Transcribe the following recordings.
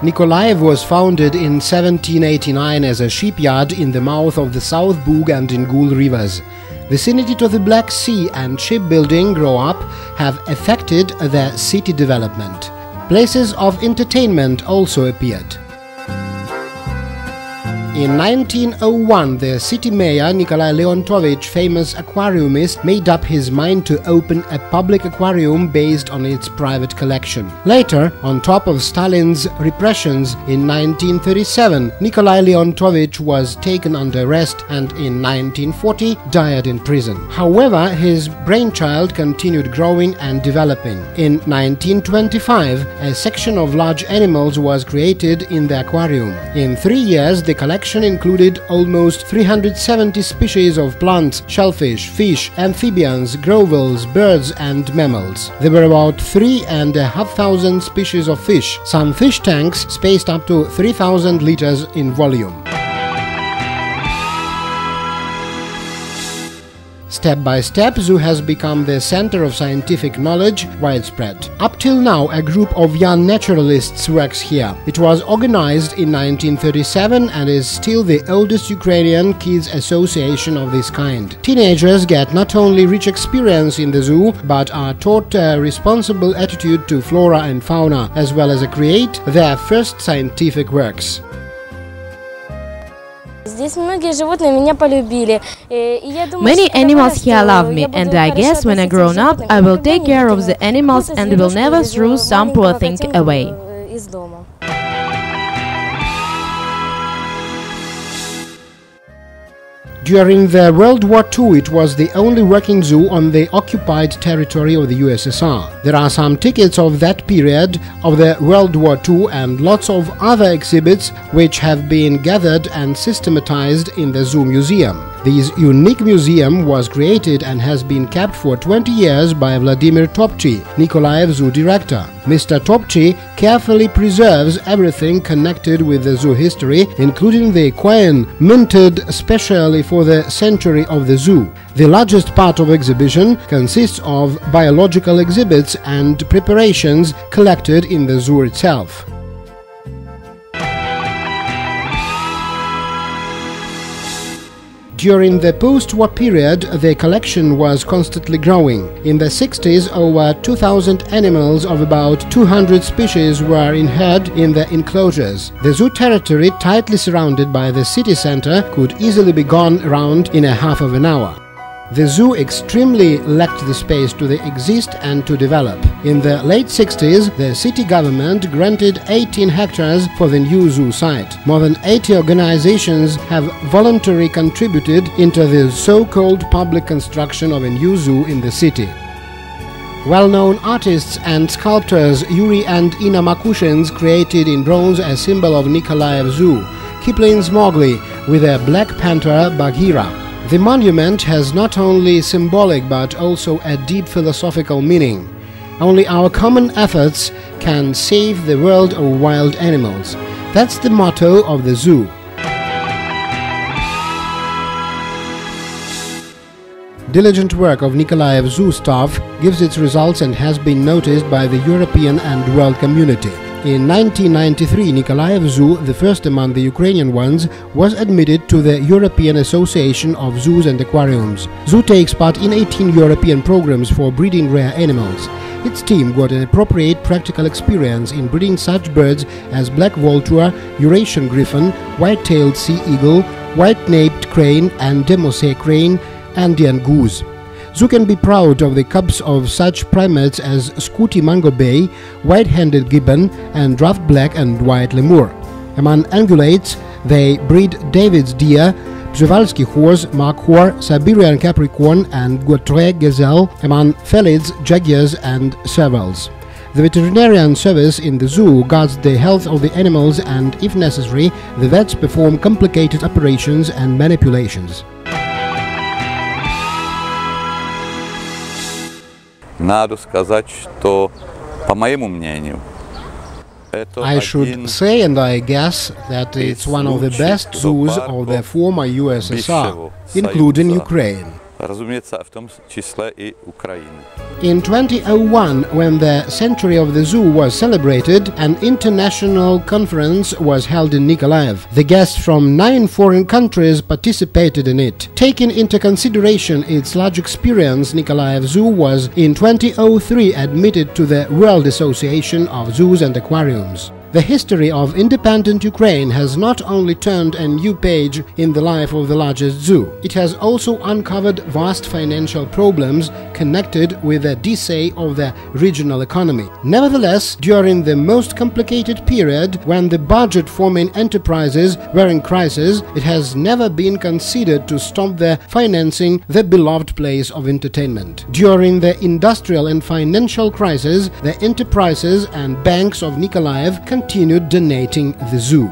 Nikolaev was founded in 1789 as a shipyard in the mouth of the South Bug and Ingul rivers. Vicinity to the Black Sea and shipbuilding grow up have affected the city development. Places of entertainment also appeared. In 1901, the city mayor Nikolai Leontovich, famous aquariumist, made up his mind to open a public aquarium based on its private collection. Later, on top of Stalin's repressions in 1937, Nikolai Leontovich was taken under arrest and in 1940 died in prison. However, his brainchild continued growing and developing. In 1925, a section of large animals was created in the aquarium. In 3 years, the collection included almost 370 species of plants, shellfish, fish, amphibians, grovels, birds and mammals. There were about 3,500 species of fish. Some fish tanks spaced up to 3,000 liters in volume. Step by step, zoo has become the center of scientific knowledge, widespread. Up till now, a group of young naturalists works here. It was organized in 1937 and is still the oldest Ukrainian kids association of this kind. Teenagers get not only rich experience in the zoo, but are taught a responsible attitude to flora and fauna, as well as create their first scientific works. Many animals here love me, and I guess when I grown up, I will take care of the animals and will never throw some poor thing away. During the World War II, it was the only working zoo on the occupied territory of the USSR. There are some tickets of that period of the World War II and lots of other exhibits which have been gathered and systematized in the Zoo Museum. This unique museum was created and has been kept for 20 years by Vladimir Topchi, Nikolaev zoo director. Mr. Topchi carefully preserves everything connected with the zoo history, including the coin minted specially for the century of the zoo. The largest part of exhibition consists of biological exhibits and preparations collected in the zoo itself. During the post-war period, the collection was constantly growing. In the 60s, over 2,000 animals of about 200 species were inherred in the enclosures. The zoo territory, tightly surrounded by the city center, could easily be gone around in a half of an hour. The zoo extremely lacked the space to exist and to develop. In the late 60s, the city government granted 18 hectares for the new zoo site. More than 80 organizations have voluntarily contributed into the so-called public construction of a new zoo in the city. Well-known artists and sculptors Yuri and Ina Makushins created in bronze a symbol of Nikolaev Zoo, Kipling's Mowgli with a black panther Bagheera. The monument has not only symbolic but also a deep philosophical meaning. Only our common efforts can save the world of wild animals. That's the motto of the zoo. Diligent work of Nikolaev zoo staff gives its results and has been noticed by the European and world community. In 1993, Nikolaev Zoo, the first among the Ukrainian ones, was admitted to the European Association of Zoos and Aquariums. Zoo takes part in 18 European programs for breeding rare animals. Its team got an appropriate practical experience in breeding such birds as black vulture, Eurasian griffon, white-tailed sea eagle, white-naped crane and Demosay crane, Andean goose. Zoo can be proud of the cubs of such primates as Scooty Mango Bay, white-handed gibbon and draft black and white lemur. Among ungulates, they breed David's deer, Przewalski horse, markhor, Siberian capricorn and Gautrey gazelle, among felids, jaguars and servals. The veterinarian service in the zoo guards the health of the animals and, if necessary, the vets perform complicated operations and manipulations. Надо сказать, что, по моему мнению, I should say, and I guess, that it's one of the best zoos of the former USSR, including Ukraine. разумеется, в том числе и Украины. In 2001, when the century of the zoo was celebrated, an international conference was held in Nikolaev. The guests from 9 foreign countries participated in it. Taking into consideration its large experience, Nikolaev Zoo was in 2003 admitted to the World Association of Zoos and Aquariums. The history of independent Ukraine has not only turned a new page in the life of the largest zoo, it has also uncovered vast financial problems connected with the decay of the regional economy. Nevertheless, during the most complicated period, when the budget for main enterprises were in crisis, it has never been considered to stop the financing the beloved place of entertainment. During the industrial and financial crisis, the enterprises and banks of Nikolaev continued donating the zoo.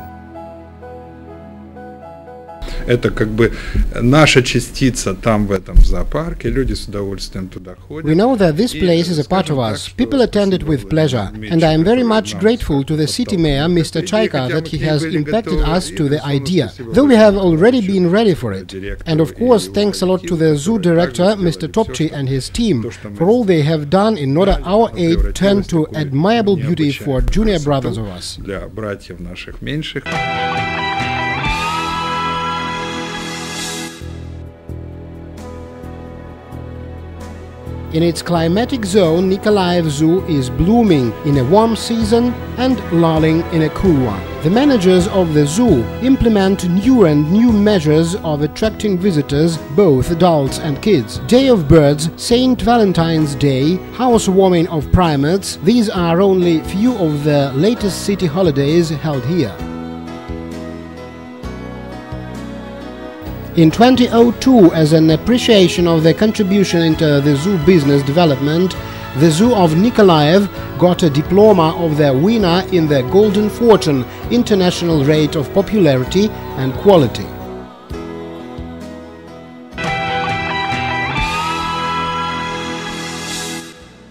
Это как бы наша частица там в этом зоопарке, люди с удовольствием туда ходят. We know that this place is a part of us. People attend it with pleasure, and I am very much grateful to the city mayor, Mr. Chaika, that he has impacted us to the idea, though we have already been ready for it. And of course, thanks a lot to the zoo director, Mr. Topchi, and his team for all they have done in order our aid turned to admirable beauty for junior brothers of us. Для братьев наших меньших. In its climatic zone, Nikolaev Zoo is blooming in a warm season and lulling in a cool one. The managers of the zoo implement new measures of attracting visitors, both adults and kids. Day of Birds, St. Valentine's Day, housewarming of primates, these are only few of the latest city holidays held here. In 2002, as an appreciation of their contribution into the zoo business development, the Zoo of Nikolaev got a diploma of the winner in the Golden Fortune International Rate of Popularity and Quality.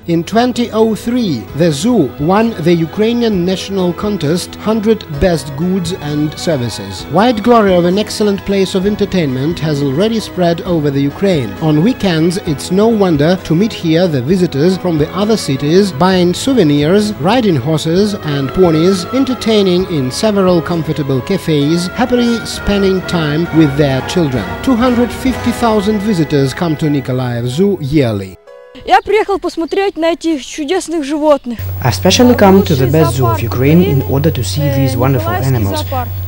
In 2003, the zoo won the Ukrainian national contest 100 Best Goods and Services. Wide glory of an excellent place of entertainment has already spread over the Ukraine. On weekends, it's no wonder to meet here the visitors from the other cities buying souvenirs, riding horses and ponies, entertaining in several comfortable cafes, happily spending time with their children. 250,000 visitors come to Nikolaev Zoo yearly. Я приехал посмотреть на этих чудесных животных. I especially come to the best zoo of Ukraine in order to see these wonderful animals.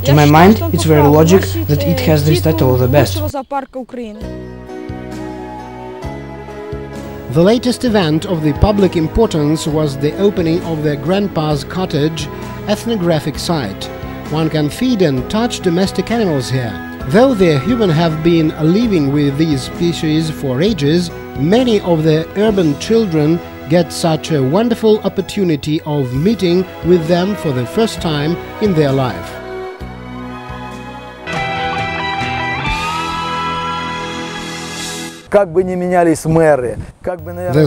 To my mind, it's very logic that it has this title of the best. The latest event of the public importance was the opening of the Grandpa's Cottage ethnographic site. One can feed and touch domestic animals here. Though the humans have been living with these species for ages, many of the urban children get such a wonderful opportunity of meeting with them for the first time in their life. The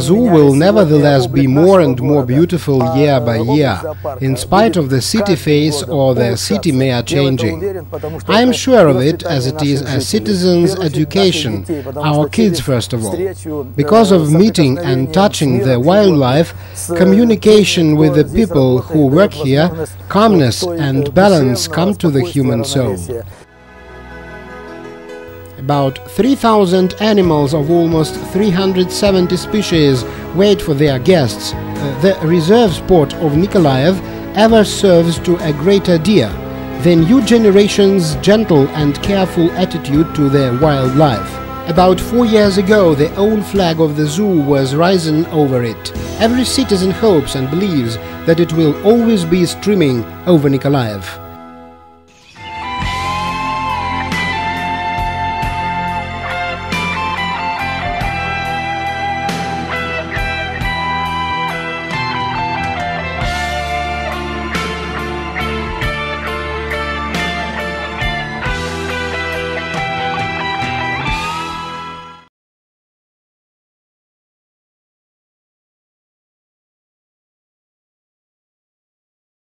zoo will nevertheless be more and more beautiful year by year, in spite of the city face or the city mayor changing. I am sure of it, as it is a citizen's education, our kids first of all. Because of meeting and touching the wildlife, communication with the people who work here, calmness and balance come to the human soul. About 3,000 animals of almost 370 species wait for their guests. The reserve spot of Nikolaev ever serves to a greater deer, the new generation's gentle and careful attitude to their wildlife. About 4 years ago, the old flag of the zoo was risen over it. Every citizen hopes and believes that it will always be streaming over Nikolaev.